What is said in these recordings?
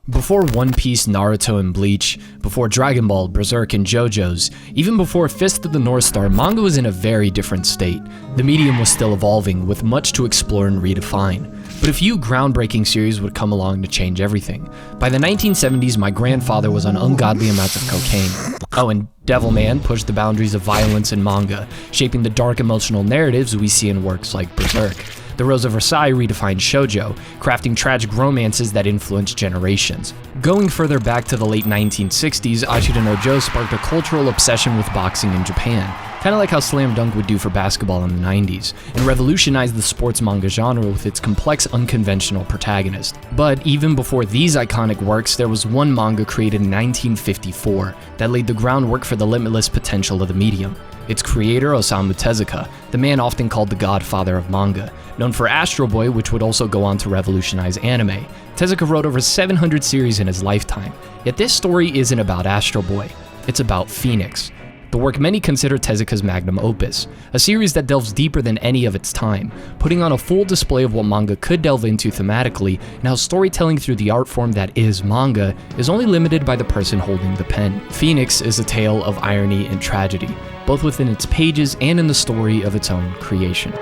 Before One Piece, Naruto, and Bleach, before Dragon Ball, Berserk, and JoJo's, even before Fist of the North Star, manga was in a very different state. The medium was still evolving, with much to explore and redefine. But a few groundbreaking series would come along to change everything. By the 1970s, my grandfather was on ungodly amounts of cocaine. Oh, and Devilman pushed the boundaries of violence in manga, shaping the dark emotional narratives we see in works like Berserk. The Rose of Versailles redefined shoujo, crafting tragic romances that influenced generations. Going further back to the late 1960s, Ashita no Joe sparked a cultural obsession with boxing in Japan, kinda like how Slam Dunk would do for basketball in the 90s, and revolutionized the sports manga genre with its complex, unconventional protagonist. But even before these iconic works, there was one manga created in 1954 that laid the groundwork for the limitless potential of the medium. Its creator, Osamu Tezuka, the man often called the godfather of manga, known for Astro Boy, which would also go on to revolutionize anime. Tezuka wrote over 700 series in his lifetime, yet this story isn't about Astro Boy, it's about Phoenix. The work many consider Tezuka's magnum opus, a series that delves deeper than any of its time, putting on a full display of what manga could delve into thematically and how storytelling through the art form that is manga is only limited by the person holding the pen. Phoenix is a tale of irony and tragedy, both within its pages and in the story of its own creation.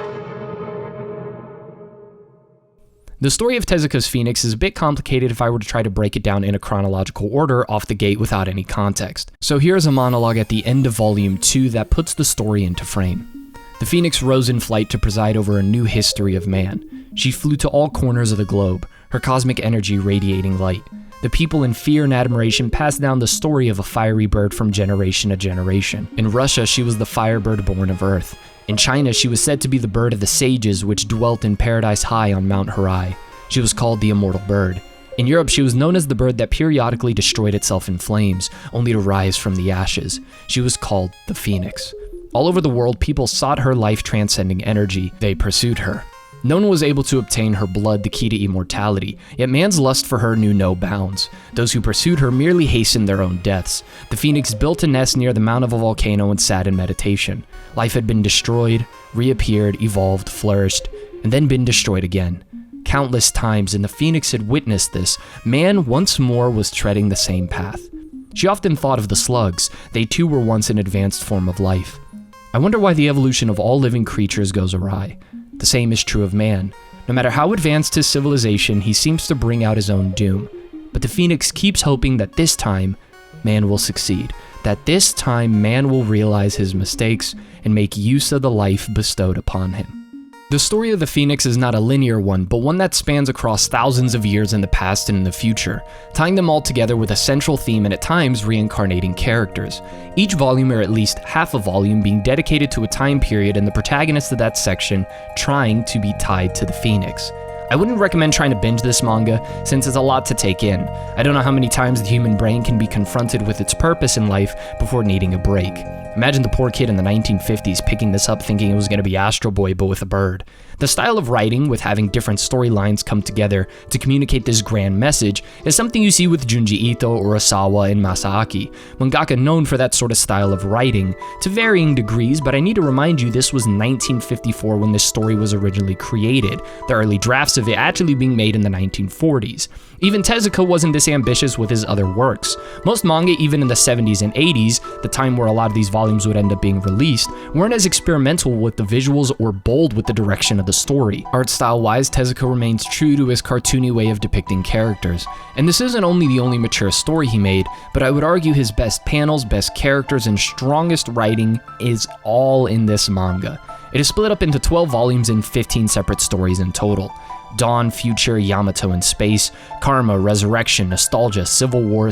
The story of Tezuka's Phoenix is a bit complicated if I were to try to break it down in a chronological order off the gate without any context. So here's a monologue at the end of Volume 2 that puts the story into frame. The Phoenix rose in flight to preside over a new history of man. She flew to all corners of the globe, her cosmic energy radiating light. The people in fear and admiration passed down the story of a fiery bird from generation to generation. In Russia, she was the firebird born of Earth. In China, she was said to be the bird of the sages which dwelt in Paradise High on Mount Harai. She was called the immortal bird. In Europe, she was known as the bird that periodically destroyed itself in flames, only to rise from the ashes. She was called the Phoenix. All over the world, people sought her life-transcending energy. They pursued her. No one was able to obtain her blood, the key to immortality, yet man's lust for her knew no bounds. Those who pursued her merely hastened their own deaths. The Phoenix built a nest near the mount of a volcano and sat in meditation. Life had been destroyed, reappeared, evolved, flourished, and then been destroyed again. Countless times, and the Phoenix had witnessed this, man once more was treading the same path. She often thought of the slugs. They too were once an advanced form of life. I wonder why the evolution of all living creatures goes awry. The same is true of man. No matter how advanced his civilization, he seems to bring out his own doom. But the Phoenix keeps hoping that this time, man will succeed. That this time, man will realize his mistakes and make use of the life bestowed upon him. The story of the Phoenix is not a linear one, but one that spans across thousands of years in the past and in the future, tying them all together with a central theme and at times reincarnating characters. Each volume, or at least half a volume, being dedicated to a time period and the protagonist of that section trying to be tied to the Phoenix. I wouldn't recommend trying to binge this manga, since it's a lot to take in. I don't know how many times the human brain can be confronted with its purpose in life before needing a break. Imagine the poor kid in the 1950s picking this up thinking it was going to be Astro Boy but with a bird. The style of writing, with having different storylines come together to communicate this grand message, is something you see with Junji Ito, Urasawa, and Masaaki, mangaka known for that sort of style of writing, to varying degrees, but I need to remind you this was 1954 when this story was originally created, the early drafts of it actually being made in the 1940s. Even Tezuka wasn't this ambitious with his other works. Most manga, even in the 70s and 80s, the time where a lot of these volumes would end up being released, weren't as experimental with the visuals or bold with the direction of the story. Art style-wise, Tezuka remains true to his cartoony way of depicting characters. And this isn't only the only mature story he made, but I would argue his best panels, best characters, and strongest writing is all in this manga. It is split up into 12 volumes and 15 separate stories in total. Dawn, Future, Yamato in Space, Karma, Resurrection, Nostalgia, Civil War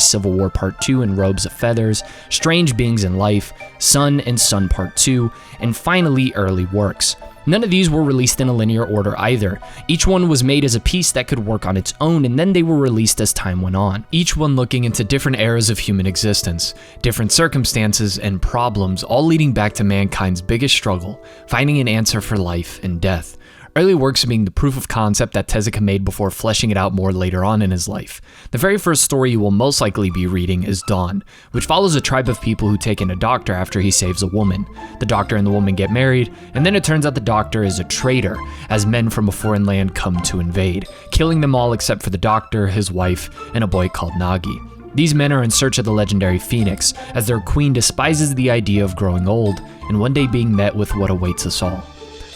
Part 2 and Robes of Feathers, Strange Beings in Life, Sun and Sun Part 2, and finally Early Works. None of these were released in a linear order either. Each one was made as a piece that could work on its own, and then they were released as time went on. Each one looking into different eras of human existence, different circumstances and problems, all leading back to mankind's biggest struggle, finding an answer for life and death. early works being the proof of concept that Tezuka made before fleshing it out more later on in his life. The very first story you will most likely be reading is Dawn, which follows a tribe of people who take in a doctor after he saves a woman. The doctor and the woman get married, and then it turns out the doctor is a traitor, as men from a foreign land come to invade, killing them all except for the doctor, his wife, and a boy called Nagi. These men are in search of the legendary phoenix, as their queen despises the idea of growing old, and one day being met with what awaits us all.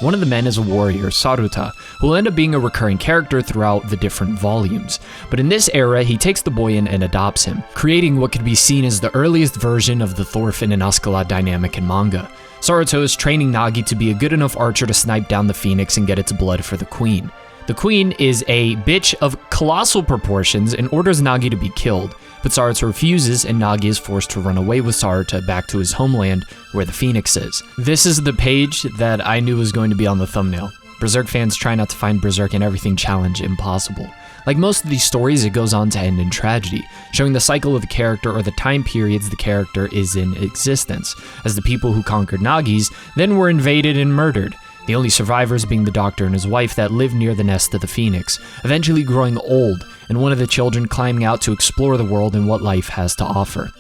One of the men is a warrior, Saruta, who will end up being a recurring character throughout the different volumes. But in this era, he takes the boy in and adopts him, creating what could be seen as the earliest version of the Thorfinn and Askeladd dynamic in manga. Saruta is training Nagi to be a good enough archer to snipe down the phoenix and get its blood for the queen. The queen is a bitch of colossal proportions and orders Nagi to be killed, but Saruta refuses and Nagi is forced to run away with Saruta back to his homeland where the phoenix is. This is the page that I knew was going to be on the thumbnail. Berserk fans try not to find Berserk and everything challenge impossible. Like most of these stories, it goes on to end in tragedy, showing the cycle of the character or the time periods the character is in existence, as the people who conquered Nagis then were invaded and murdered. The only survivors being the doctor and his wife that live near the nest of the phoenix, eventually growing old, and one of the children climbing out to explore the world and what life has to offer.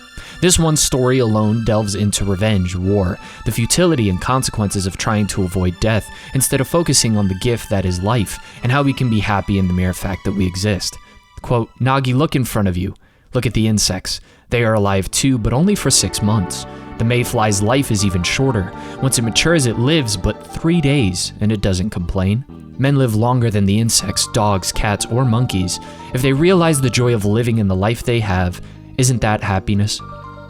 This one story alone delves into revenge, war, the futility and consequences of trying to avoid death, instead of focusing on the gift that is life, and how we can be happy in the mere fact that we exist. Quote, Nagi, look in front of you. Look at the insects. They are alive too, but only for 6 months. The mayfly's life is even shorter. Once it matures, it lives but 3 days, and it doesn't complain. Men live longer than the insects, dogs, cats, or monkeys. If they realize the joy of living in the life they have, isn't that happiness?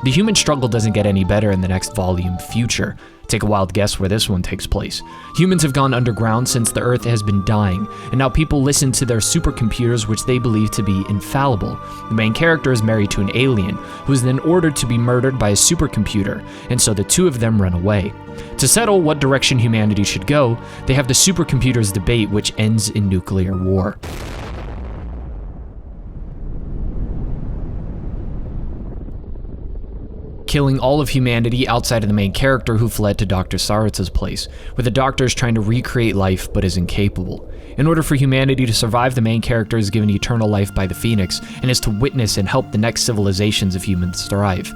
The human struggle doesn't get any better in the next volume, Future. Take a wild guess where this one takes place. Humans have gone underground since the Earth has been dying, and now people listen to their supercomputers which they believe to be infallible. The main character is married to an alien, who is then ordered to be murdered by a supercomputer, and so the two of them run away. To settle what direction humanity should go, they have the supercomputers debate which ends in nuclear war. Killing all of humanity outside of the main character who fled to Dr. Saruta's place, where the doctor is trying to recreate life but is incapable. In order for humanity to survive, the main character is given eternal life by the Phoenix and is to witness and help the next civilizations of humans thrive.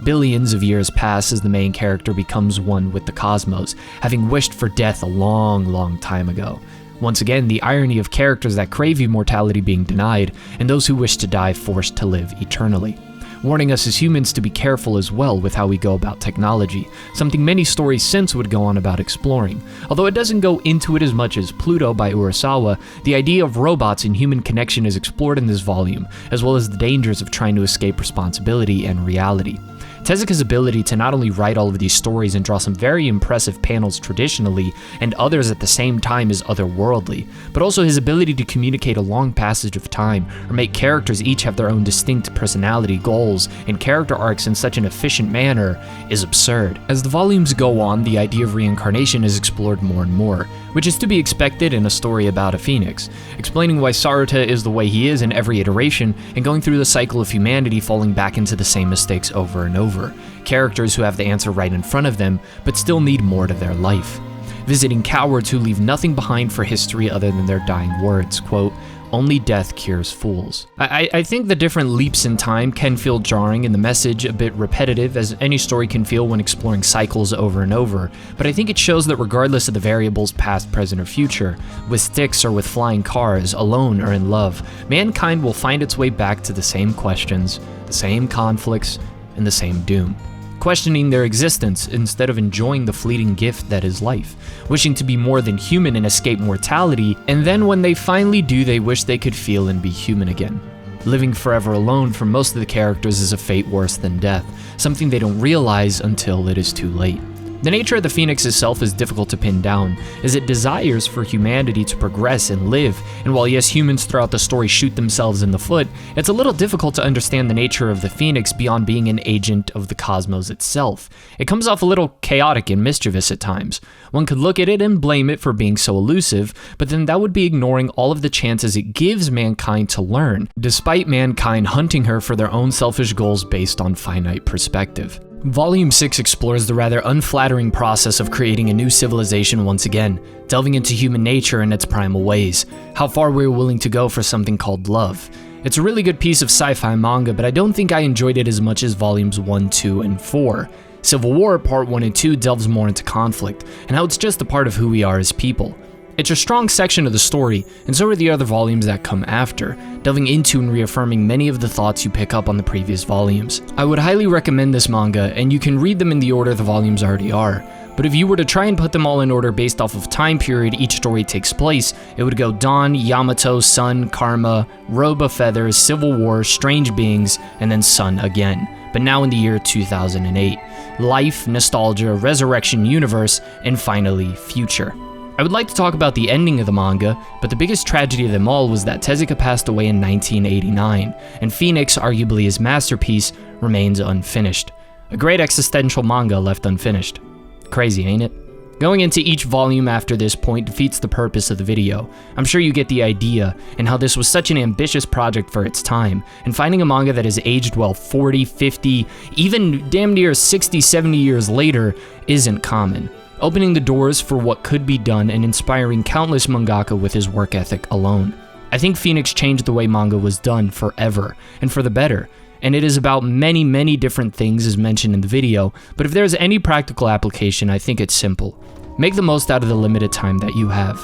Billions of years pass as the main character becomes one with the cosmos, having wished for death a long time ago. Once again, the irony of characters that crave immortality being denied, and those who wish to die forced to live eternally. Warning us as humans to be careful as well with how we go about technology, something many stories since would go on about exploring. Although it doesn't go into it as much as Pluto by Urasawa, the idea of robots and human connection is explored in this volume, as well as the dangers of trying to escape responsibility and reality. Tezuka's ability to not only write all of these stories and draw some very impressive panels traditionally, and others at the same time is otherworldly, but also his ability to communicate a long passage of time, or make characters each have their own distinct personality, goals, and character arcs in such an efficient manner, is absurd. As the volumes go on, the idea of reincarnation is explored more and more, which is to be expected in a story about a phoenix, explaining why Saruta is the way he is in every iteration, and going through the cycle of humanity falling back into the same mistakes over and over. Characters who have the answer right in front of them, but still need more to their life. Visiting cowards who leave nothing behind for history other than their dying words, quote, only death cures fools. I think the different leaps in time can feel jarring and the message a bit repetitive, as any story can feel when exploring cycles over and over, but I think it shows that regardless of the variables past, present, or future, with sticks or with flying cars, alone or in love, mankind will find its way back to the same questions, the same conflicts, and the same doom. Questioning their existence instead of enjoying the fleeting gift that is life, wishing to be more than human and escape mortality, and then when they finally do, they wish they could feel and be human again. Living forever alone for most of the characters is a fate worse than death, something they don't realize until it is too late. The nature of the Phoenix itself is difficult to pin down, as it desires for humanity to progress and live, and while yes, humans throughout the story shoot themselves in the foot, it's a little difficult to understand the nature of the Phoenix beyond being an agent of the cosmos itself. It comes off a little chaotic and mischievous at times. One could look at it and blame it for being so elusive, but then that would be ignoring all of the chances it gives mankind to learn, despite mankind hunting her for their own selfish goals based on finite perspective. Volume 6 explores the rather unflattering process of creating a new civilization once again, delving into human nature in its primal ways, how far we're willing to go for something called love. It's a really good piece of sci-fi manga, but I don't think I enjoyed it as much as volumes 1, 2, and 4. Civil War Part 1 and 2 delves more into conflict, and how it's just a part of who we are as people. It's a strong section of the story, and so are the other volumes that come after, delving into and reaffirming many of the thoughts you pick up on the previous volumes. I would highly recommend this manga, and you can read them in the order the volumes already are, but if you were to try and put them all in order based off of time period each story takes place, it would go Dawn, Yamato, Sun, Karma, Robe of Feathers, Civil War, Strange Beings, and then Sun again, but now in the year 2008. Life, Nostalgia, Resurrection Universe, and finally, Future. I would like to talk about the ending of the manga, but the biggest tragedy of them all was that Tezuka passed away in 1989, and Phoenix, arguably his masterpiece, remains unfinished. A great existential manga left unfinished. Crazy, ain't it? Going into each volume after this point defeats the purpose of the video. I'm sure you get the idea, and how this was such an ambitious project for its time, and finding a manga that has aged well 40, 50, even damn near 60, 70 years later isn't common, opening the doors for what could be done and inspiring countless mangaka with his work ethic alone. I think Phoenix changed the way manga was done forever, and for the better, and it is about many, many different things as mentioned in the video, but if there's any practical application, I think it's simple. Make the most out of the limited time that you have.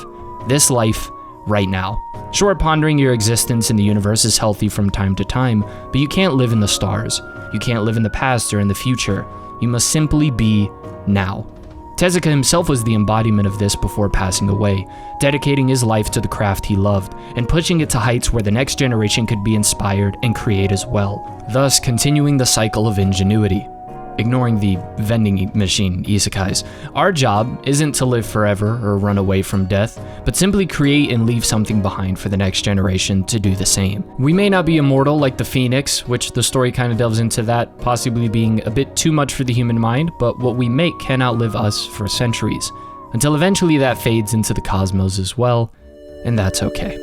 This life, right now. Sure, pondering your existence in the universe is healthy from time to time, but you can't live in the stars. You can't live in the past or in the future. You must simply be now. Tezuka himself was the embodiment of this before passing away, dedicating his life to the craft he loved, and pushing it to heights where the next generation could be inspired and create as well, thus continuing the cycle of ingenuity. Ignoring the vending machine isekais, our job isn't to live forever or run away from death, but simply create and leave something behind for the next generation to do the same. We may not be immortal like the Phoenix, which the story kind of delves into that, possibly being a bit too much for the human mind, but what we make can outlive us for centuries, until eventually that fades into the cosmos as well, and that's okay.